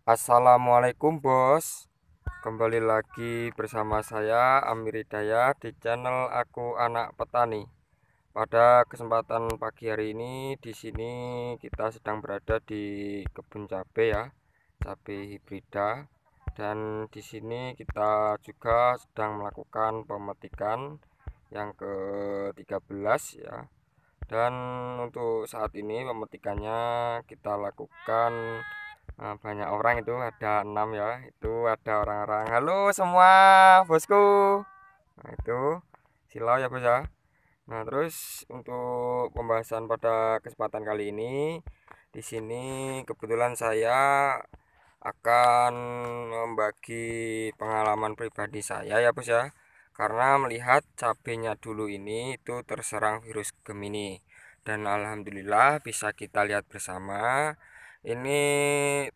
Assalamualaikum bos. Kembali lagi bersama saya Amir Hidayat di channel Aku Anak Petani. Pada kesempatan pagi hari ini di sini kita sedang berada di kebun cabai ya, cabai hibrida. Dan di sini kita juga sedang melakukan pemetikan yang ke-13 ya. Dan untuk saat ini pemetikannya kita lakukan banyak orang, itu ada 6 ya, itu ada orang-orang. Halo semua bosku. Nah itu silau ya bos ya. Nah terus untuk pembahasan pada kesempatan kali ini di sini kebetulan saya akan membagi pengalaman pribadi saya ya bos ya, karena melihat cabenya dulu ini itu terserang virus Gemini, dan alhamdulillah bisa kita lihat bersama ini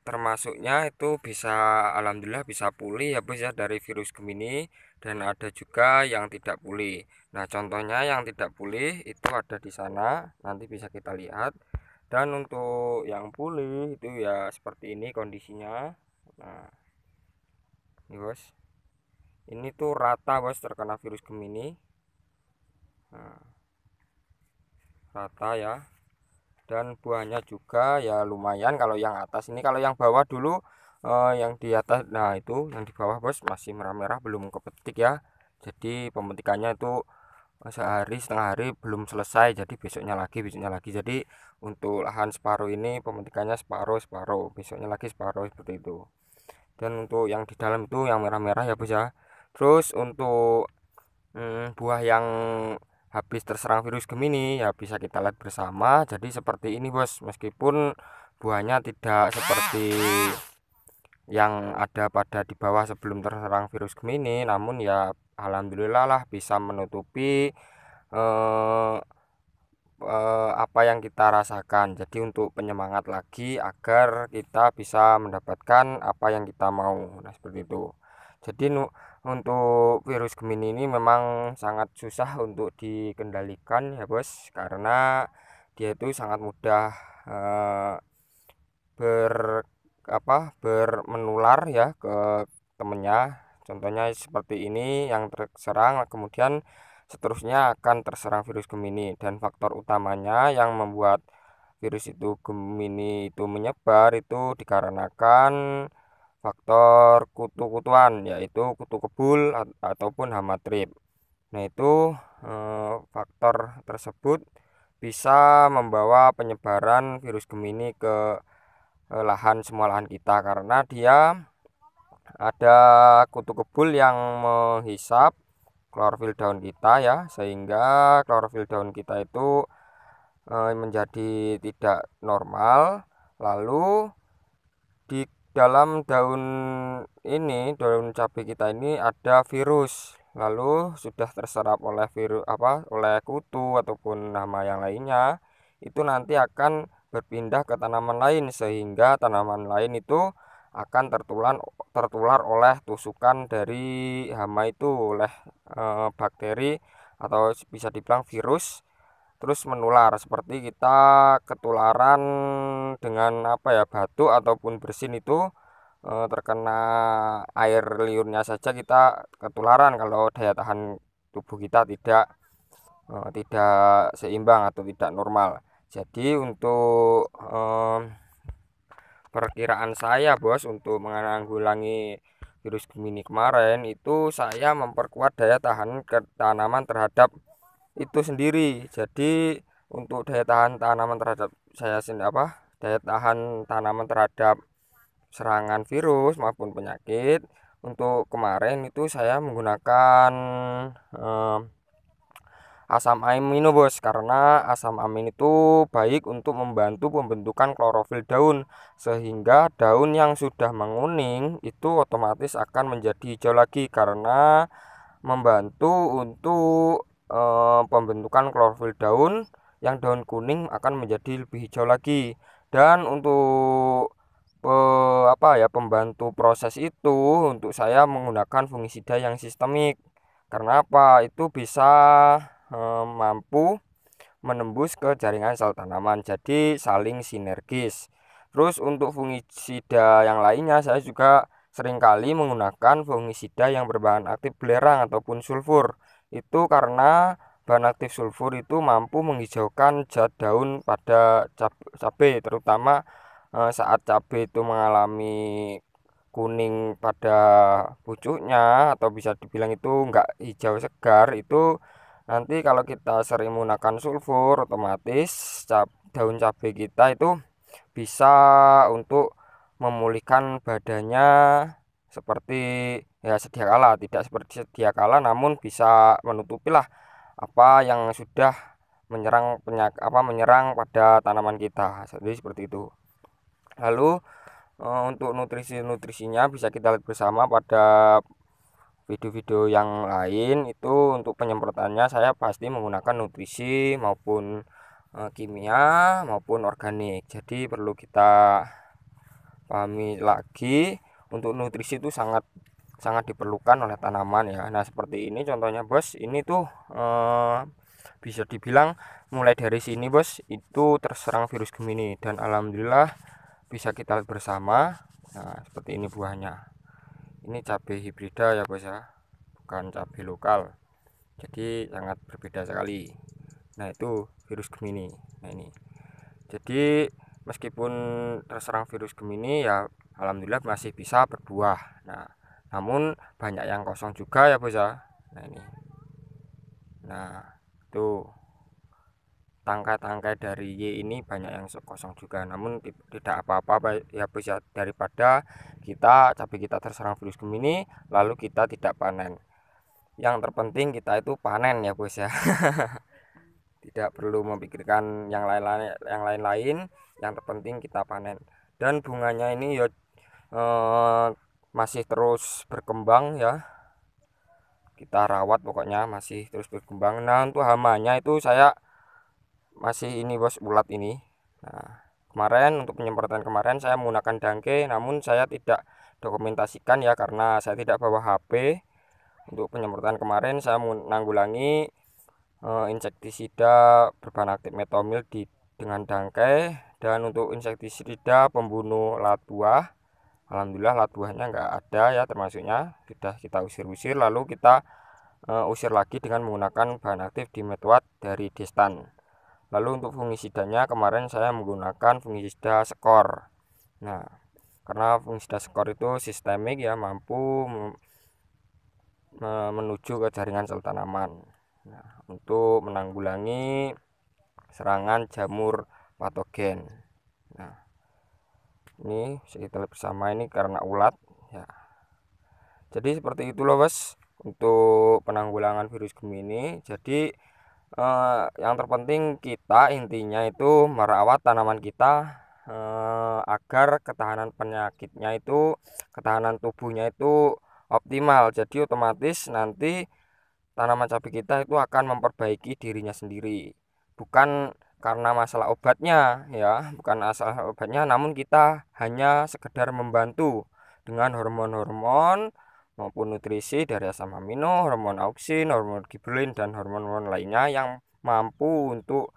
termasuknya itu bisa, alhamdulillah bisa pulih ya bos ya dari virus Gemini, dan ada juga yang tidak pulih. Nah contohnya yang tidak pulih itu ada di sana, nanti bisa kita lihat. Dan untuk yang pulih itu ya seperti ini kondisinya. Nah ini bos, ini tuh rata bos terkena virus Gemini. Nah, rata ya, dan buahnya juga ya lumayan. Kalau yang atas ini, kalau yang bawah dulu yang di atas, nah itu yang di bawah bos masih merah-merah belum kepetik ya. Jadi pemetikannya itu sehari setengah hari belum selesai, jadi besoknya lagi. Jadi untuk lahan separuh ini pemetikannya separuh besoknya lagi separuh, seperti itu. Dan untuk yang di dalam itu yang merah-merah ya bos ya. Terus untuk buah yang habis terserang virus Gemini ya bisa kita lihat bersama. Jadi seperti ini bos, meskipun buahnya tidak seperti yang ada pada di bawah sebelum terserang virus Gemini, namun ya alhamdulillah lah bisa menutupi eh, apa yang kita rasakan. Jadi untuk penyemangat lagi agar kita bisa mendapatkan apa yang kita mau. Nah seperti itu. Jadi untuk virus Gemini ini memang sangat susah untuk dikendalikan ya bos, karena dia itu sangat mudah eh, ber bermenular ya ke temennya. Contohnya seperti ini, yang terserang kemudian seterusnya akan terserang virus Gemini. Dan faktor utamanya yang membuat virus itu Gemini itu menyebar itu dikarenakan faktor kutu-kutuan, yaitu kutu kebul ataupun hama trip. Nah itu faktor tersebut bisa membawa penyebaran virus Gemini ke semua lahan kita, karena dia ada kutu kebul yang menghisap klorofil daun kita ya, sehingga klorofil daun kita itu menjadi tidak normal. Lalu di dalam daun ini, daun cabai kita ini ada virus, lalu sudah terserap oleh virus oleh kutu ataupun hama yang lainnya, itu nanti akan berpindah ke tanaman lain, sehingga tanaman lain itu akan tertular oleh tusukan dari hama itu, oleh bakteri atau bisa dibilang virus, terus menular. Seperti kita ketularan dengan batu ataupun bersin itu terkena air liurnya saja kita ketularan kalau daya tahan tubuh kita tidak seimbang atau tidak normal. Jadi untuk perkiraan saya bos, untuk menanggulangi virus Gemini kemarin itu saya memperkuat daya tahan ke tanaman terhadap itu sendiri. Jadi untuk daya tahan tanaman terhadap saya sendiri, daya tahan tanaman terhadap serangan virus maupun penyakit, untuk kemarin itu saya menggunakan eh, asam amino bos, karena asam amin itu baik untuk membantu pembentukan klorofil daun, sehingga daun yang sudah menguning itu otomatis akan menjadi hijau lagi, karena membantu untuk pembentukan klorofil daun. Yang daun kuning akan menjadi lebih hijau lagi. Dan untuk pembantu proses itu, untuk saya menggunakan fungisida yang sistemik. Karena itu bisa mampu menembus ke jaringan sel tanaman, jadi saling sinergis. Terus untuk fungisida yang lainnya saya juga seringkali menggunakan fungisida yang berbahan aktif belerang ataupun sulfur. Itu karena bahan aktif sulfur itu mampu menghijaukan zat daun pada cabai, terutama saat cabai itu mengalami kuning pada pucuknya atau bisa dibilang itu enggak hijau segar. Itu nanti kalau kita sering menggunakan sulfur, otomatis daun cabai kita itu bisa untuk memulihkan badannya seperti ya sedia kala, tidak seperti sedia kala, namun bisa menutupilah apa yang sudah menyerang menyerang pada tanaman kita. Jadi seperti itu. Lalu untuk nutrisinya bisa kita lihat bersama pada video-video yang lain. Itu untuk penyemprotannya saya pasti menggunakan nutrisi maupun kimia maupun organik. Jadi perlu kita pahami lagi, untuk nutrisi itu sangat sangat diperlukan oleh tanaman ya. Nah seperti ini contohnya bos, ini tuh bisa dibilang mulai dari sini bos itu terserang virus Gemini, dan alhamdulillah bisa kita lihat bersama. Nah seperti ini buahnya, ini cabai hibrida ya bos ya, bukan cabai lokal, jadi sangat berbeda sekali. Nah itu virus Gemini. Nah ini jadi meskipun terserang virus Gemini ya alhamdulillah masih bisa berbuah. Nah namun banyak yang kosong juga ya bos ya. Nah ini, nah tuh tangkai-tangkai dari Y ini banyak yang kosong juga, namun tidak apa-apa ya bos ya, daripada cabai kita terserang virus Gemini lalu kita tidak panen. Yang terpenting kita itu panen ya bos ya. Tidak perlu memikirkan yang lain-lain, yang terpenting kita panen. Dan bunganya ini ya masih terus berkembang ya, kita rawat pokoknya masih terus berkembang. Nah untuk hamanya itu saya masih ini bos, ulat ini. Nah kemarin untuk penyemprotan kemarin saya menggunakan dangke, namun saya tidak dokumentasikan ya karena saya tidak bawa HP. Untuk penyemprotan kemarin saya menanggulangi insektisida berbahan aktif metomil dengan dangkai. Dan untuk insektisida pembunuh lalat buah, alhamdulillah lalat buahnya enggak ada ya, termasuknya sudah kita usir-usir. Lalu kita usir lagi dengan menggunakan bahan aktif dimethoate dari Destan. Lalu untuk fungisidanya kemarin saya menggunakan fungisida skor. Nah karena fungisida skor itu sistemik ya, mampu menuju ke jaringan sel tanaman. Nah, untuk menanggulangi serangan jamur patogen. Nah ini kita lihat bersama, ini karena ulat ya. Jadi seperti itu loh bos untuk penanggulangan virus Gemini. Jadi yang terpenting kita intinya itu merawat tanaman kita agar ketahanan penyakitnya itu, ketahanan tubuhnya itu optimal. Jadi otomatis nanti tanaman cabai kita itu akan memperbaiki dirinya sendiri, bukan karena masalah obatnya ya, bukan masalah obatnya, namun kita hanya sekedar membantu dengan hormon-hormon maupun nutrisi dari asam amino, hormon auksin, hormon gibberellin, dan hormon-hormon lainnya yang mampu untuk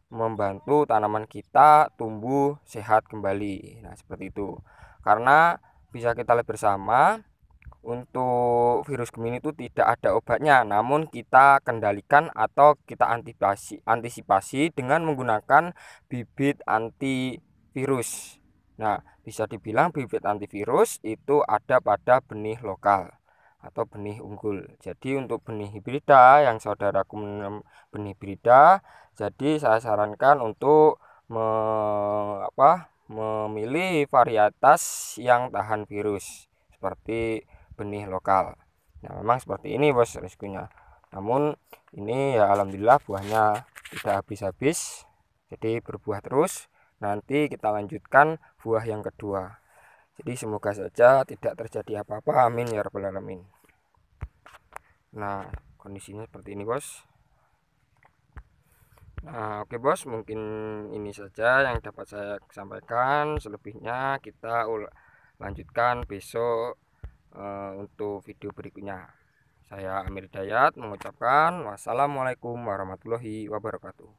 membantu tanaman kita tumbuh sehat kembali. Nah seperti itu, karena bisa kita lihat bersama, untuk virus Gemini itu tidak ada obatnya, namun kita kendalikan atau kita antisipasi dengan menggunakan bibit antivirus. Nah bisa dibilang bibit antivirus itu ada pada benih lokal atau benih unggul. Jadi untuk benih hibrida yang saudaraku menanam benih hibrida, jadi saya sarankan untuk memilih varietas yang tahan virus seperti benih lokal. Nah memang seperti ini bos resikonya, namun ini ya alhamdulillah buahnya tidak habis-habis, jadi berbuah terus. Nanti kita lanjutkan buah yang kedua. Jadi semoga saja tidak terjadi apa-apa, amin ya rabbal alamin. Nah kondisinya seperti ini bos. Nah oke bos, mungkin ini saja yang dapat saya sampaikan, selebihnya kita lanjutkan besok untuk video berikutnya. Saya Amir Dayat mengucapkan wassalamualaikum warahmatullahi wabarakatuh.